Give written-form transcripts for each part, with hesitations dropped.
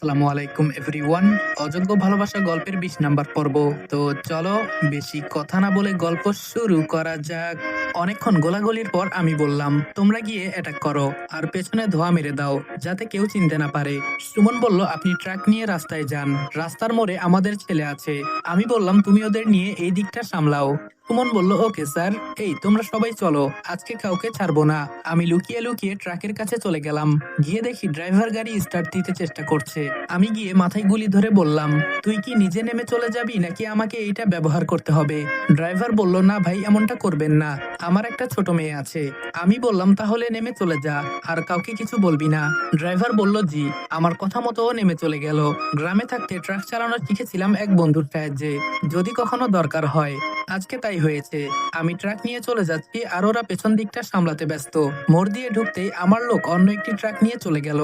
আসসালামু আলাইকুম এভরিওয়ান। অযোগ্য ভালোবাসা গল্পের ২০ নাম্বার পর্ব। তো চলো বেশি কথা না বলে গল্প শুরু করা যাক। অনেকক্ষণ গোলাগুলির পর আমি বললাম, তোমরা গিয়ে অ্যাটাক করো আর পেছনে ধোঁয়া মেরে দাও যাতে কেউ চিনতে না পারে। সুমন বলল, আপনি ট্রাক নিয়ে রাস্তায় যান, রাস্তার মোড়ে আমাদের ছেলে আছে। আমি বললাম, তুমি ওদের নিয়ে এই দিকটা সামলাও। সুমন বলল, ওকে স্যার। এই তোমরা সবাই চলো, আজকে কাউকে ছাড়বো না। আমি লুকিয়ে লুকিয়ে ট্রাকের কাছে চলে গেলাম। গিয়ে দেখি ড্রাইভার গাড়ি স্টার্ট দিতে চেষ্টা করছে। আমি গিয়ে মাথায় গুলি ধরে বললাম, তুই কি নিজে নেমে চলে যাবি নাকি আমাকে এইটা ব্যবহার করতে হবে? ড্রাইভার বলল, না ভাই, এমনটা করবেন না, আমার একটা ছোট মেয়ে আছে। আমি বললাম, তাহলে নেমে চলে যা, আর কাউকে কিছু বলবি না। ড্রাইভার বলল, জি। আমার কথা মতো ও নেমে চলে গেল। গ্রামে থাকতে ট্রাক চালানো শিখেছিলাম এক বন্ধুর সাহায্যে, যদি কখনো দরকার হয়। আজকে তাই হয়েছে। আমি ট্রাক নিয়ে চলে যাচ্ছি আর ওরা পেছন দিকটা সামলাতে ব্যস্ত। মোড় দিয়ে ঢুকতেই আমার লোক অন্য একটি ট্রাক নিয়ে চলে গেল।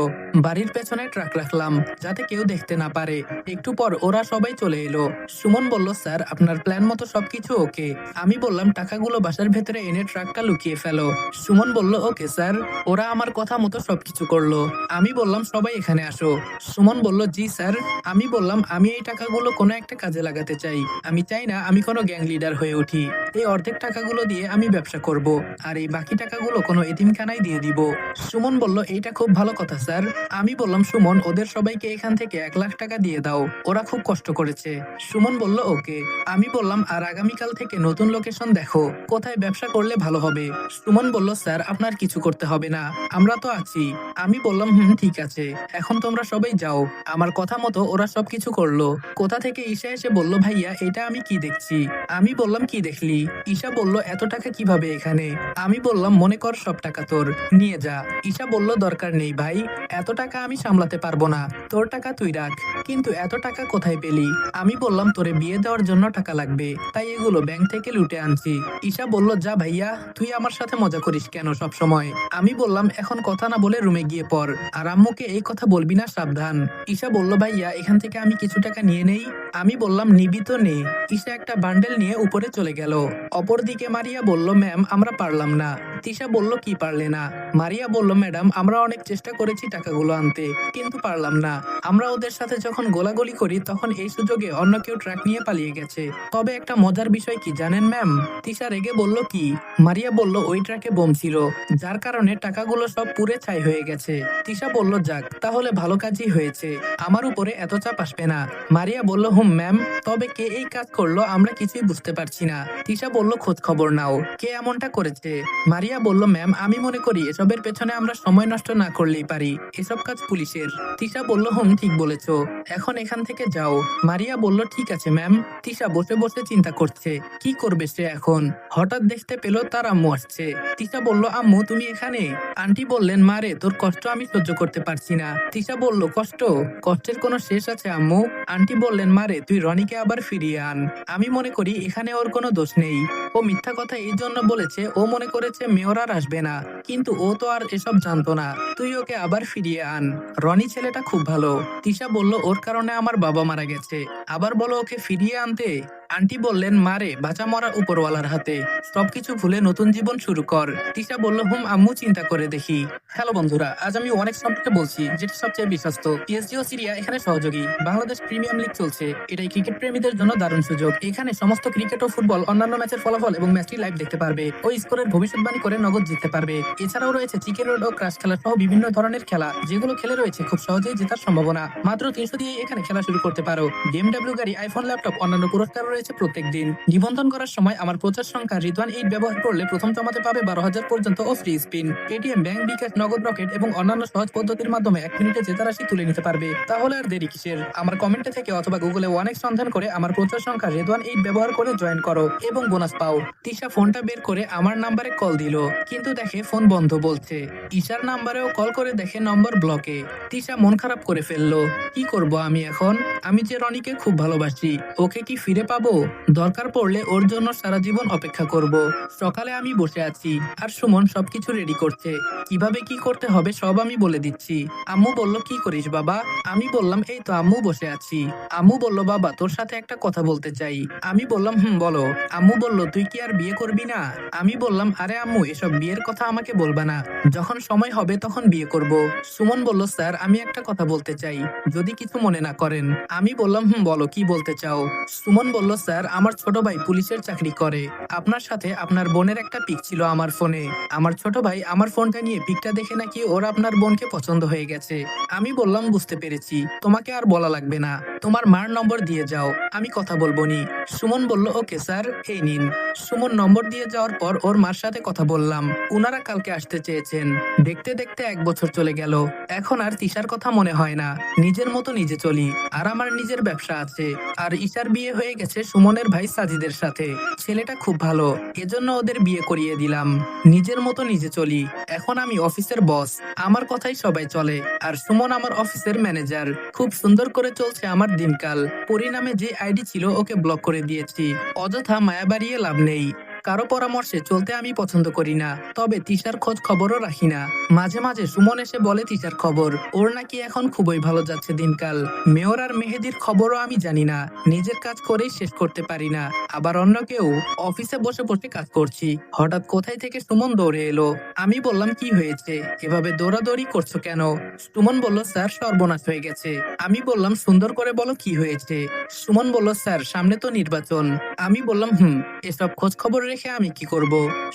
বাড়ির পেছনে ট্রাক রাখলাম যাতে কেউ দেখতে না পারে। একটু পর ওরা সবাই চলে এলো। সুমন বলল, স্যার আপনার প্ল্যান মতো সবকিছু ওকে। আমি বললাম, টাকাগুলো বাসার ভেতরে এনে ট্রাকটা লুকিয়ে ফেলো। সুমন বলল, ওকে স্যার। ওরা আমার কথা মতো সবকিছু করলো। আমি বললাম, সবাই এখানে আসো। সুমন বলল, জি স্যার। আমি বললাম, আমি এই টাকাগুলো কোনো একটা কাজে লাগাতে চাই। আমি চাই না আমি কোনো গ্যাং লিডার হয়ে উঠি। এই অর্ধেক টাকাগুলো দিয়ে আমি ব্যবসা করব, আর এই বাকি টাকাগুলো কোনো এতিমখানায় দিয়ে দিব। সুমন বলল, এইটা খুব ভালো কথা স্যার। আমি বললাম, সুমন, ওদের সবাইকে এখান থেকে 1 লাখ টাকা দিয়ে দাও, ওরা খুব কষ্ট করেছে। সুমন বলল, ওকে। আমি বললাম, আর আগামীকাল থেকে নতুন লোকেশন দেখো, কোথায় ব্যবসা করলে ভালো হবে। সুমন বলল, স্যার আপনার কিছু করতে হবে না, আমরা তো আছি। আমি বললাম, ঠিক আছে, এখন তোমরা সবাই যাও। আমার কথা মতো ওরা সবকিছু করলো। কোথা থেকে ঈশা এসে বলল, ভাইয়া এটা আমি কি দেখছি। আমি বললাম, কি দেখলি? ঈশা বলল, এত টাকা কিভাবে এখানে? আমি বললাম, মনে কর সব টাকা তোর, নিয়ে যা। ঈশা বলল, দরকার নেই ভাই, এত টাকা আমি সামলাতে পারবো না, তোর টাকা তুই রাখ। কিন্তু এত টাকা কোথায় পেলি? আমি বললাম, তোরে বিয়ে দেওয়ার জন্য টাকা লাগবে, তাই এগুলো ব্যাংক থেকে লুটে আনছি। ঈশা বলল, যা ভাইয়া, তুই আমার সাথে মজা করিস কেন সব সময়? আমি বললাম, এখন কথা না বলে রুমে গিয়ে পড়, আর আম্মুকে এই কথা বলবি না, সাবধান। ঈশা বলল, ভাইয়া এখান থেকে আমি কিছু টাকা নিয়ে নেই। আমি বললাম, নিবি তো নে। ঈশা একটা বান্ডেল নিয়ে উপরে চলে গেল। অপরদিকে মারিয়া বলল, ম্যাম আমরা পারলাম না। তিশা বলল, কি পারলে না? মারিয়া বলল, ম্যাডাম আমরা অনেক চেষ্টা করেছি টাকাগুলো আনতে, কিন্তু পারলাম না। আমরা ওদের সাথে যখন গোলাগুলি করি তখন এই সুযোগে অন্য কেউ ট্রাক নিয়ে পালিয়ে গেছে। তবে একটা মজার বিষয় কি জানেন ম্যাম? তিশা রেগে বলল, কি? মারিয়া বলল, ওই ট্রাকে বোম ছিল, যার কারণে টাকাগুলো সব পুড়ে ছাই হয়ে গেছে। তিশা বলল, যাক তাহলে ভালো কাজই হয়েছে, আমার উপরে এত চাপ আসবে না। মারিয়া বলল, ম্যাম, তবে কে এই কাজ করলো আমরা কিছুই বুঝতে পারছি না। তিশা বলল, খোঁজ খবর নাও, কে এমনটা করেছে। মারিয়া বলল, ম্যাম আমি মনে করি এসবের পেছনে আমরা সময় নষ্ট না করলেই পারি, এসব কাজ পুলিশের। তিশা বলল, ঠিক বলেছো, এখন এখান থেকে যাও। মারিয়া বলল, ঠিক আছে ম্যাম। তিশা বসে বসে চিন্তা করছে কি করবে সে এখন। হঠাৎ দেখতে পেল তার আম্মু আসছে। তিশা বলল, আম্মু তুমি এখানে? আন্টি বললেন, মারে তোর কষ্ট আমি সহ্য করতে পারছি না। তিশা বলল, কষ্ট? কষ্টের কোনো শেষ আছে আম্মু? আন্টি বললেন, মারে তুই রনিকে আবার ফিরিয়ে আন। আমি মনে করি এখানে ওর কোনো দোষ নেই, ও মিথ্যা কথা এই জন্য বলেছে, ও মনে করেছে মেয়র আর আসবে না, কিন্তু ও তো আর এসব জানতো না। তুই ওকে আবার ফিরিয়ে আন, রনি ছেলেটা খুব ভালো। তিশা বলল, ওর কারণে আমার বাবা মারা গেছে, আবার বলো ওকে ফিরিয়ে আনতে? আন্টি বললেন, মারে বাঁচা মরা উপরওয়ালার হাতে, সবকিছু ভুলে নতুন জীবন শুরু কর। তিশা বলল, আম্মু চিন্তা করে দেখি। হ্যালো বন্ধুরা, আজ আমি অনেক সম্পর্কে বলছি যেটা সবচেয়ে বিশ্বস্ত। পিএসজি ও সিরিয়া এখানে সহযোগী। বাংলাদেশ প্রিমিয়াম লিগ চলছে, এটাই ক্রিকেট প্রেমীদের জন্য দারুণ সুযোগ। এখানে সমস্ত ক্রিকেট ও ফুটবল অন্যান্য ম্যাচের ফলাফল এবং ম্যাচটি লাইভ দেখতে পারবে, ওই স্কোরের ভবিষ্যৎবাণী করে নগদ জিততে পারবে। এছাড়াও রয়েছে চিকেন রোড ও ক্রাশ খেলা সহ বিভিন্ন ধরনের খেলা, যেগুলো খেলে রয়েছে খুব সহজেই জেতার সম্ভাবনা। মাত্র 300 দিয়ে এখানে খেলা শুরু করতে পারো। BMW গাড়ি, আইফোন, ল্যাপটপ, অন্যান্য পুরস্কার রয়েছে প্রত্যেক দিন। নিবন্ধন করার সময় আমার প্রচার সংখ্যা রিদওয়ান 8 ব্যবহার করলে প্রথম জমাতে পাবে 12,000 পর্যন্ত ও ফ্রি স্পিন। পেটিএম, ব্যাংক, বিকাশ, নগদ, রকেট এবং অন্যান্য সহজ পদ্ধতির মাধ্যমে 1 মিনিটে জেতা রাশি তুলে নিতে পারবে। তাহলে আর দেরি কিসের? আমার কমেন্টে থেকে অথবা গুগলে অনেক সন্ধান করে আমার প্রচার সংখ্যা রিদওয়ান 8 ব্যবহার করে জয়েন করো এবং বোনাস পাও। তিশা ফোনটা বের করে আমার নাম্বারে কল দিল, কিন্তু দেখে ফোন বন্ধ বলছে। ঈশার নাম্বারেও কল করে দেখে নম্বর ব্লকে। তিশা মন খারাপ করে ফেললো। কি করব আমি এখন? আমি যে রনিকে খুব ভালোবাসি, ওকে কি ফিরে পাবো? দরকার পড়লে ওর জন্য সারা জীবন অপেক্ষা করব। সকালে আমি বসে আছি আর সুমন সবকিছু রেডি করছে। কিভাবে কি করতে হবে সব আমি বলে দিচ্ছি। আম্মু বলল, কি করিস বাবা? আমি বললাম, এই তো আম্মু বসে আছি। আম্মু বলল, বাবা তোর সাথে একটা কথা বলতে চাই। আমি বললাম, বলো। আম্মু বলল, তুই কি আর বিয়ে করবি না? আমি বললাম, আরে আম্মু এসব বিয়ের কথা আমাকে বলবা না, যখন সময় হবে তখন বিয়ে করব। সুমন বলল, স্যার আমি একটা কথা বলতে চাই, যদি কিছু মনে না করেন। আমি বললাম, বলো কি বলতে চাও? সুমন বলল, স্যার আমার ছোট ভাই পুলিশের চাকরি করে। আপনার সাথে আপনার বোনের একটা পিক ছিল আমার ফোনে। আমার ছোট ভাই আমার ফোনটা নিয়ে পিকটা দেখে নাকি ওর আপনার বোনকে পছন্দ হয়ে গেছে। আমি বললাম, বুঝতে পেরেছি, তোমাকে আর বলা লাগবে না, তোমার মার নম্বর দিয়ে যাও, আমি কথা বলবো নি। সুমন বলল, ওকে স্যার, এই নিন। সুমন নম্বর দিয়ে যাওয়ার পর ওর মার সাথে কথা বললাম। উনারা কালকে আসতে চেয়েছেন। দেখতে দেখতে 1 বছর চলে গেল। এখন আর তিশার কথা মনে হয় না। নিজের মতো নিজে চলি। আর আমার নিজের ব্যবসা আছে। আর ঈশার বিয়ে হয়ে গেছে সুমনের ভাই সাজিদের সাথে। ছেলেটা খুব ভালো, এজন্য ওদের বিয়ে করিয়ে দিলাম। নিজের মতো নিজে চলি। এখন আমি অফিসের বস, আমার কথাই সবাই চলে। আর সুমন আমার অফিসের ম্যানেজার। খুব সুন্দর করে চলছে আমার দিনকাল। পরিণামে যে আইডি ছিল ওকে ব্লক করে দিয়েছি। অযথা মায়া বাড়িয়ে লাভ নেই। কারো পরামর্শে চলতে আমি পছন্দ করি না। তবে তিশার খোঁজ খবরও রাখি না। মাঝে মাঝে সুমন এসে বলে তিশার খবর। ওর নাকি এখন খুবই ভালো যাচ্ছে দিনকাল। মেয়র আর মেহেদির খবরও আমি জানি না। নিজের কাজ করেই শেষ করতে পারি না। আবার অন্য কেউ অফিসে বসে বসে কাজ করছি। হঠাৎ কোথায় থেকে সুমন দৌড়ে এলো। আমি বললাম, কি হয়েছে, এভাবে দৌড়াদৌড়ি করছো কেন? সুমন বলল, স্যার সর্বনাশ হয়ে গেছে। আমি বললাম, সুন্দর করে বলো কি হয়েছে। সুমন বলল, স্যার সামনে তো নির্বাচন। আমি বললাম, এসব খোঁজ খবর রেখে আমি কি করব?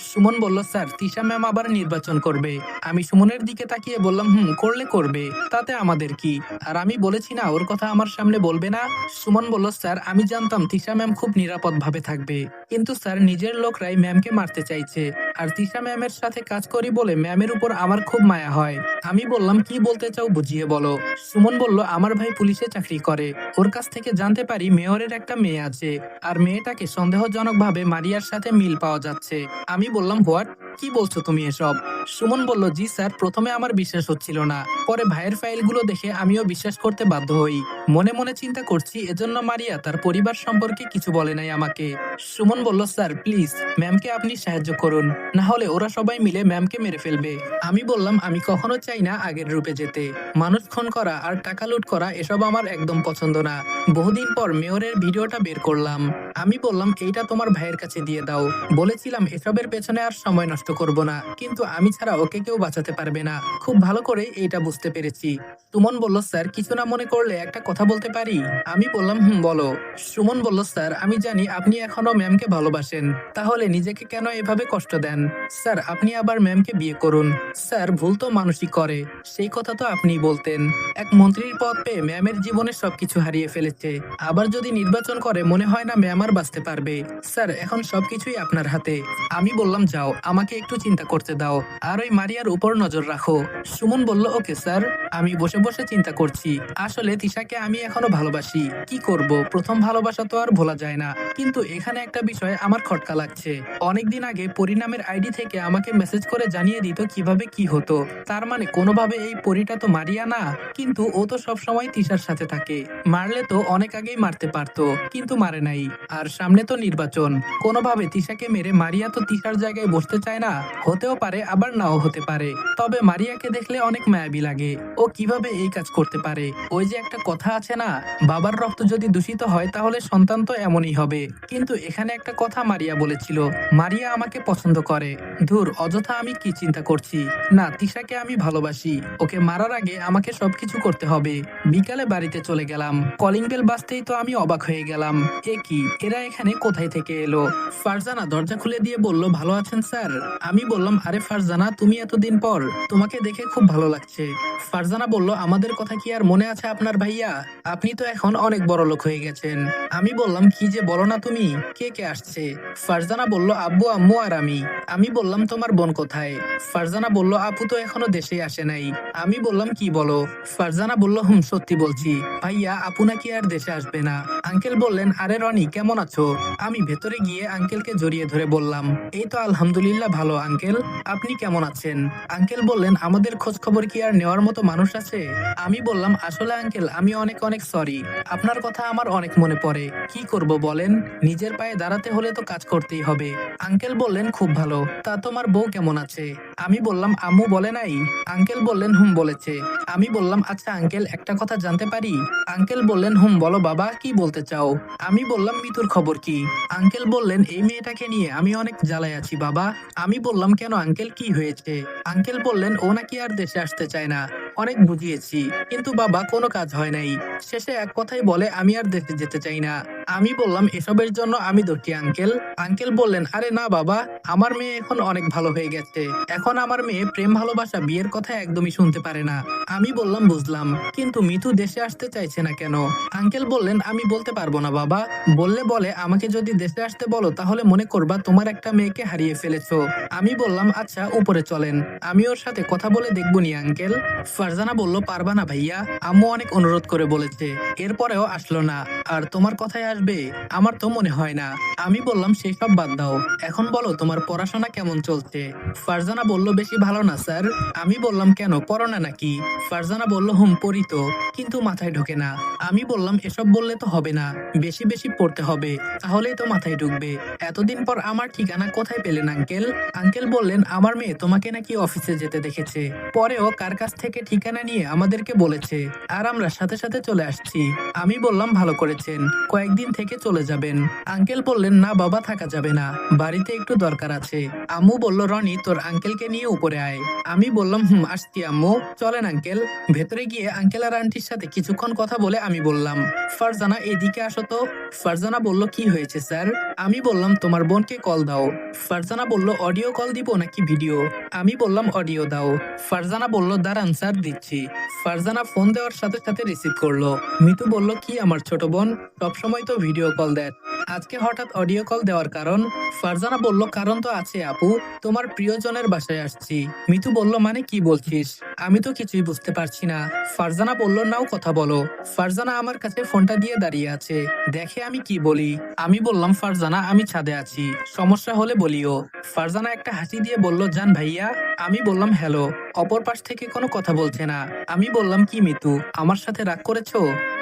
সুমন বলল, স্যার তিশা ম্যাম আবার নির্বাচন করবে। আমি সুমনের দিকে তাকিয়ে বললাম, করলে করবে, তাতে আমাদের কি? আর আমি বলেছি না ওর কথা আমার সামনে বলবে না। সুমন বলল, স্যার আমি জানতাম তিশা ম্যাম খুব নিরাপদ ভাবে থাকবে, কিন্তু স্যার নিজের লোকরাই ম্যামকে মারতে চাইছে। আর তিশা ম্যামের সাথে কাজ করি বলে ম্যামের উপর আমার খুব মায়া হয়। আমি বললাম, কি বলতে চাও বুঝিয়ে বলো। সুমন বলল, আমার ভাই পুলিশে চাকরি করে। ওর কাছ থেকে জানতে পারি মেয়রের একটা মেয়ে আছে। আর মেয়েটাকে সন্দেহজনকভাবে মারিয়ার সাথে মিল পাওয়া যাচ্ছে। আমি বললাম, হোয়াট, কি বলছো তুমি এসব? সুমন বলল, জি স্যার, প্রথমে আমার বিশ্বাস হচ্ছিল না, পরে ভাইয়ের ফাইলগুলো দেখে আমিও বিশ্বাস করতে বাধ্য হই। মনে মনে চিন্তা করছি এজন্য মারিয়া তার পরিবার সম্পর্কে কিছু বলে নাই আমাকে। সুমন বলল, স্যার প্লিজ ম্যামকে আপনি সাহায্য করুন, না হলে ওরা সবাই মিলে ম্যামকে মেরে ফেলবে। আমি বললাম, আমি কখনো চাই না আগের রূপে যেতে। মানুষ খুন করা আর টাকা লুট করা এসব আমার একদম পছন্দ না। বহুদিন পর মেয়রের ভিডিওটা বের করলাম। আমি বললাম, এইটা তোমার ভাইয়ের কাছে দিয়ে দাও। বলেছিলাম এসবের পেছনে আর সময় নষ্ট করব না, কিন্তু আমি ছাড়া ওকে কেউ বাঁচাতে পারবে না। খুব ভালো করে এইটা বুঝতে পেরেছি। সুমন বলল, স্যার কিছু না মনে করলে একটা কথা বলতে পারি? আমি বললাম, বলো। সুমন বলল, স্যার আমি জানি আপনি এখনো ম্যামকে ভালোবাসেন, তাহলে নিজেকে কেন এভাবে কষ্ট দেন? স্যার আপনি আবার ম্যামকে বিয়ে করুন। স্যার ভুল তো মানুষই করে, সেই কথা তো আপনিই বলতেন। এক মন্ত্রীর পদ পেয়ে ম্যামের জীবনে সবকিছু হারিয়ে ফেলেছে, আবার যদি নির্বাচন করে মনে হয় না ম্যাম আর বাঁচতে পারবে। স্যার এখন সবকিছুই আপনার হাতে। আমি বললাম, যাও, আমাকে একটু চিন্তা করতে দাও, আর ওই মারিয়ার উপর নজর রাখো। সুমন বলল, ওকে স্যার। আমি বসে বসে চিন্তা করছি, আসলে তিশাকে আমি এখনো ভালোবাসি। কি করব, প্রথম ভালোবাসা তো আর ভোলা যায় না। কিন্তু এখানে একটা বিষয় আমার খটকা লাগছে। অনেকদিন আগে পরিণামের আইডি থেকে আমাকে মেসেজ করে জানিয়ে দিত কিভাবে কি হতো। তার মানে কোনোভাবে এই পরিটা তো মারিয়া না। কিন্তু ও তো সবসময় তিশার সাথে থাকে। মারলে তো অনেক আগেই মারতে পারতো, কিন্তু মারে নাই। আর সামনে তো নির্বাচন, কোনোভাবে তিশাকে মেরে মারিয়া তো তিশার জায়গায় বসতে চায় না। হতেও পারে আবার নাও হতে পারে, তবে মারিয়াকে দেখলে অনেক মায়াবী লাগে। ও কিভাবে এই কাজ করতে পারে? ওই যে একটা কথা আছে না, বাবার রক্ত যদি দূষিত হয় তাহলে সন্তান তো এমনই হবে। কিন্তু এখানে একটা কথা মারিয়া বলেছিল, মারিয়া আমাকে পছন্দ করে। ধুর, অযথা আমি কি চিন্তা করছি। না, তিশাকে আমি ভালোবাসি। ওকে মারার আগে আমাকে সবকিছু করতে হবে। বিকালে বাড়িতে চলে গেলাম। কলিং বেল বাজতেই তো আমি অবাক হয়ে গেলাম। এ কি, এরা এখানে কোথায় থেকে এলো? ফারজানা দরজা খুলে দিয়ে বলল, ভালো আছেন স্যার? আমি বললাম, আরে ফারজানা, তুমি এতদিন পর, তোমাকে দেখে খুব ভালো লাগছে। ফারজানা বলল, আমাদের কথা কি আর মনে আছে আপনার ভাইয়া? আপনি তো এখন অনেক বড় লোক হয়ে গেছেন। আমি বললাম, কি যে বলো না তুমি, কে কে আসছে? ফারজানা বলল, আব্বু আম্মু আর আমি। আমি বললাম, তোমার বোন কোথায়? ফারজানা বলল, আপু তো এখনো দেশে আসে নাই। আমি বললাম, কি বলো? ফারজানা বলল, সত্যি বলছি ভাইয়া, আপু নাকি আর দেশে আসবে না। আঙ্কেল বললেন, আরে রনি কেমন আছো? আমি ভেতরে গিয়ে আঙ্কেলকে জড়িয়ে জড়িয়ে ধরে বললাম, এই তো আলহামদুলিল্লাহ ভালো আঙ্কেল, আপনি কেমন আছেন? আঙ্কেল বললেন, আমাদের খোঁজ খবর কি আর নেওয়ার মতো মানুষ আছে? আমি বললাম, আসলে আঙ্কেল আমি অনেক অনেক সরি, আপনার কথা আমার অনেক মনে পড়ে, কি করব বলেন, নিজের পায়ে দাঁড়াতে হলে তো কাজ করতেই হবে। আঙ্কেল বললেন, খুব ভালো, তা তোমার বউ কেমন আছে? আমি বললাম, আম্মু বলে নাই? আঙ্কেল বললেন, হুম বলেছে। আমি বললাম, আচ্ছা আঙ্কেল একটা কথা জানতে পারি? আঙ্কেল বললেন, হুম বলো বাবা, কি বলতে চাও? আমি বললাম, মিতুর খবর কি? আঙ্কেল বললেন, এই মেয়েটাকে নিয়ে আমি অনেক জ্বালায় আছি বাবা। আমি বললাম, কেন আঙ্কেল, কি হয়েছে? আঙ্কেল বললেন, ও নাকি আর দেশে আসতে চায় না, অনেক বুঝিয়েছি কিন্তু বাবা কোনো কাজ হয় নাই, শেষে এক কথাই বলে আমি আর দেশে যেতে চাই না। আমি বললাম, এসবের জন্য আমি দোষী আঙ্কেল? আঙ্কেল বললেন, আরে না বাবা, আমার মেয়ে এখন অনেক ভালো হয়ে গেছে, এখন আমার মেয়ে প্রেম ভালোবাসা বিয়ের কথা একদমই শুনতে পারে না। আমি বললাম, বুঝলাম, কিন্তু মিতু দেশে আসতে চাইছে না কেন? আঙ্কেল বললেন, আমি বলতে পারবো না বাবা, বললে বলে আমাকে যদি দেশে আসতে বলো তাহলে মনে করবা তোমার একটা মেয়েকে হারিয়ে ফেলেছো। আমি বললাম, আচ্ছা উপরে চলেন, আমি ওর সাথে কথা বলে দেখবো নি আঙ্কেল। ফারজানা বলল, পারবা না ভাইয়া, আম্মু অনেক অনুরোধ করে বলেছে, এরপরেও আসলো না, আর তোমার কথায় আসবে আমার তো মনে হয় না। আমি বললাম, সেই সব বাদ দাও, এখন বলো তোমার পড়াশোনা কেমন চলছে? ফারজানা বলল, বেশি ভালো না স্যার। আমি বললাম, কেন, পড়ো না নাকি? ফারজানা বলল, হুম পড়ি তো, কিন্তু মাথায় ঢোকে না। আমি বললাম, এসব বললে তো হবে না, বেশি বেশি পড়তে হবে, তাহলেই তো মাথায় ঢুকবে। এতদিন পর আমার ঠিকানা কোথায় পেলেন আঙ্কেল? আঙ্কেল বললেন, আমার মেয়ে তোমাকে নাকি অফিসে যেতে দেখেছে, পরেও কার কাছ থেকে ঠিকানা নিয়ে আমাদেরকে বলেছে, আর আমরা সাথে সাথে চলে আসছি। আমি বললাম, ভালো করেছেন, কয়েকদিন থেকে চলে যাবেন। আঙ্কেল বললেন, না বাবা, থাকা যাবে না, বাড়িতে একটু দরকার আছে। আম্মু বলল, রনি তোর আঙ্কেলকে নিয়ে উপরে আয়। আমি বললাম, হুম আসছি আম্মু। চলেন আঙ্কেল। ভেতরে গিয়ে আঙ্কেল আর আন্টির সাথে কিছুক্ষণ কথা বলে আমি বললাম, ফারজানা এদিকে আসো তো। ফারজানা বলল, কি হয়েছে স্যার? আমি বললাম, তোমার বোনকে কল দাও। ফারজানা বলল, অডিও কল দিব নাকি ভিডিও? আমি বললাম, অডিও দাও। ফারজানা বলল, দাঁড়ান স্যার, দিচ্ছি। ফারজানা ফোন দেওয়ার সাথে সাথে রিসিভ করলো। মিতু বলল, কি আমার ছোট বোন, সবসময় তো ভিডিও কল দেয়, আজকে হঠাৎ অডিও কল দেওয়ার কারণ? ফারজানা বলল, কারণ তো আছে আপু, তোমার প্রিয়জনের বাসায় আসছি। মিতু বলল, মানে কি বলছিস? আমি তো কিছুই বুঝতে পারছি না। ফারজানা বলল, নাও কথা বলো। ফারজানা আমার কাছে ফোনটা দিয়ে দাঁড়িয়ে আছে, দেখে আমি কি বলি। আমি বললাম, ফারজানা আমি ছাদে আছি, সমস্যা হলে বলিও। ফারজানা একটা হাসি দিয়ে বলল, জান ভাইয়া। আমি বললাম, হ্যালো। অপর পাশ থেকে কোনো কথা বলছে না। আমি বললাম, কি মিতু, আমার সাথে রাগ করেছো?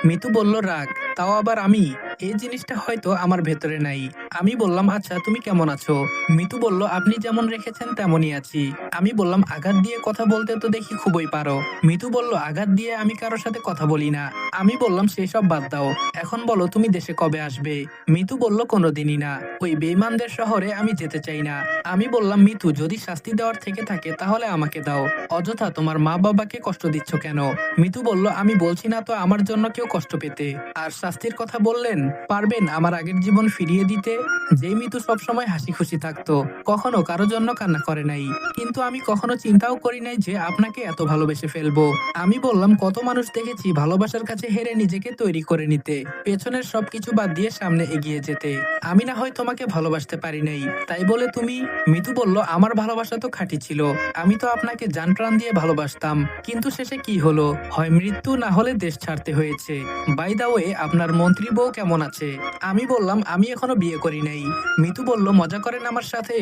মিতু বলল, রাগ, তাও আবার আমি? এই জিনিসটা হয়তো আমার ভেতরে নাই। আমি বললাম, আচ্ছা তুমি কেমন আছো? মিতু বলল, আপনি যেমন রেখেছেন তেমনই আছি। আমি বললাম, আঘাত দিয়ে কথা বলতে তো দেখি খুবই পারো। মিতু বলল, আঘাত দিয়ে আমি কারোর সাথে কথা বলি না। আমি বললাম, সেসব বাদ দাও, এখন বলো তুমি দেশে কবে আসবে? মিতু বলল, কোনোদিনই না, ওই বেঈমানদের শহরে আমি যেতে চাই না। আমি বললাম, মিতু যদি শাস্তি দেওয়ার থেকে থাকে তাহলে আমাকে দাও, অযথা তোমার মা বাবাকে কষ্ট দিচ্ছ কেন? মিতু বলল, আমি বলছি না তো আমার জন্য কেউ কষ্ট পেতে, আর শাস্তির কথা বললেন, পারবেন আমার আগের জীবন ফিরিয়ে দিতে? যে মিতু সবসময় হাসি খুশি থাকতো, কখনো কারো জন্য কান্না করে নাই, কিন্তু আমি কখনো চিন্তাও করি নাই যে আপনাকে এত ভালোবেসে ফেলবো। আমি বললাম, কত মানুষ দেখেছি ভালোবাসার কাছে হেরে নিজেকে তৈরি করে নিতে, পেছনের সবকিছু বাদ দিয়ে সামনে এগিয়ে যেতে। আমি না হয় তোমাকে ভালোবাসতে পারি নাই, তাই বলে তুমি? মিতু বলল, আমার ভালোবাসা তো খাঁটি ছিল, আমি তো আপনাকে জান প্রাণ দিয়ে ভালোবাসতাম, কিন্তু শেষে কি হলো, হয় মৃত্যু না হলে দেশ ছাড়তে হয়েছে। বাই দা ওয়ে, আপনার মন্ত্রী বউ কেমন আছে? আমি বললাম, আমি এখনো বিয়ে করি নাই। মিতু বলল, মজা করেন আমার সাথে?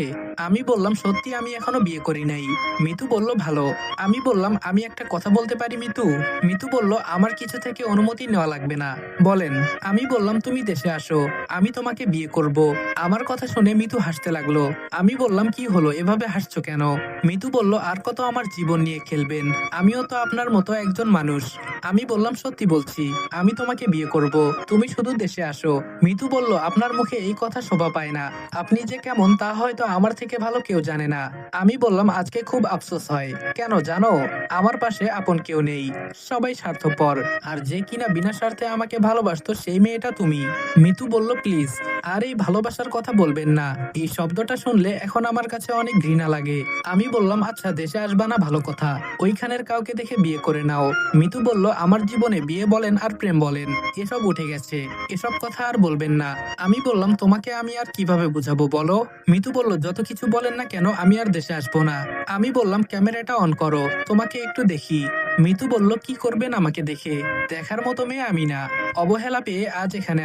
আমি বললাম, সত্যি আমি এখনো বিয়ে করি নাই। মিতু বলল, ভালো। আমি বললাম, আমি একটা কথা বলতে পারি মিতু? মিতু বলল, আমার কিছু থেকে অনুমতি নেওয়া লাগবে না, বলেন। আমি বললাম, তুমি দেশে আসো, আমি তোমাকে বিয়ে করব। আমার কথা শুনে মিতু হাসতে লাগলো। আমি বললাম, কি হলো, এভাবে হাসছো কেন? মিতু বলল, আর কত আমার জীবন নিয়ে খেলবেন, আমিও তো আপনার মতো একজন মানুষ। আমি বললাম, সত্যি বলছি, আমি তোমাকে বিয়ে করব, তুমি শুধু দেশে আসো। মিতু বলল, আপনার মুখে এই কথা শোভা পায় না, আপনি যে কেমন তা হয়তো আমার থেকে ভালো কেউ জানে না। আমি বললাম, আজকে খুব আফসোস হয়, কেন জানো? আমার পাশে আপন কেউ নেই, সবাই স্বার্থপর, আর যে কিনা বিনা স্বার্থে আমাকে ভালোবাসতো সেই মেয়েটা তুমি। মিতু বলল, প্লিজ আর এই ভালোবাসার কথা বলবেন না, এই শব্দটা শুনলে এখন আমার কাছে অনেক ঘৃণা লাগে। আমি বললাম, আচ্ছা দেশে আসবা না ভালো কথা, ওইখানের কাউকে দেখে বিয়ে করে নাও। মিতু বলল, আমার জীবনে বিয়ে বলেন আর প্রেম বলেন এসব উঠে গেছে, এসব কথা আর বলবেন না, আমি বললাম তোমাকে আমি আর কিভাবে বুঝাবো বলো। মিতু বলল যত কিছু বলেন না কেন আমি আর দেশে আসবো না। আমি বললাম ক্যামেরাটা অন করো, তোমাকে একটু দেখি। মিতু বলল কি করবেন আমাকে দেখে? দেখার মতো মেয়ে আমি না। অবহেলা পেয়ে আজ এখানে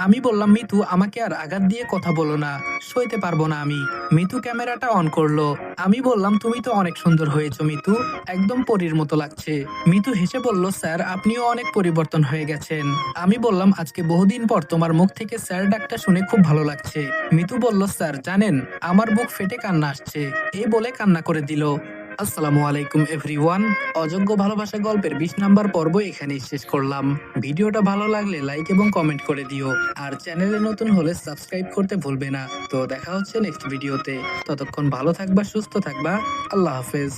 আমি বললাম মিতু আমাকে আর আঘাত দিয়ে কথা বলো না, সইতে পারবো না আমি। মিতু ক্যামেরাটা অন করলো। আমি বললাম তুমি তো অনেক সুন্দর হয়েছো মিতু, একদম পরীর মতো লাগছে। মিতু হেসে বলল স্যার আপনিও অনেক পরিবর্তন হয়ে গেছেন। আমি বললাম আজকে বহুদিন পর তোমার মুখ থেকে স্যার ডাকটা শুনে খুব ভালো লাগছে। মিতু বলল স্যার জানেন আমার বুক ফেটে কান্না আসছে, এই বলে কান্না করে দিল। আসসালামু আলাইকুম এভরিওয়ান। অযোগ্য ভালোবাসা গল্পের 20 নাম্বার পর্ব এখানেই শেষ করলাম। ভিডিওটা ভালো লাগলে লাইক এবং কমেন্ট করে দিও, আর চ্যানেলে নতুন হলে সাবস্ক্রাইব করতে ভুলবে না। তো দেখা হচ্ছে নেক্সট ভিডিওতে। ততক্ষণ ভালো থাকবা, সুস্থ থাকবা। আল্লাহ হাফেজ।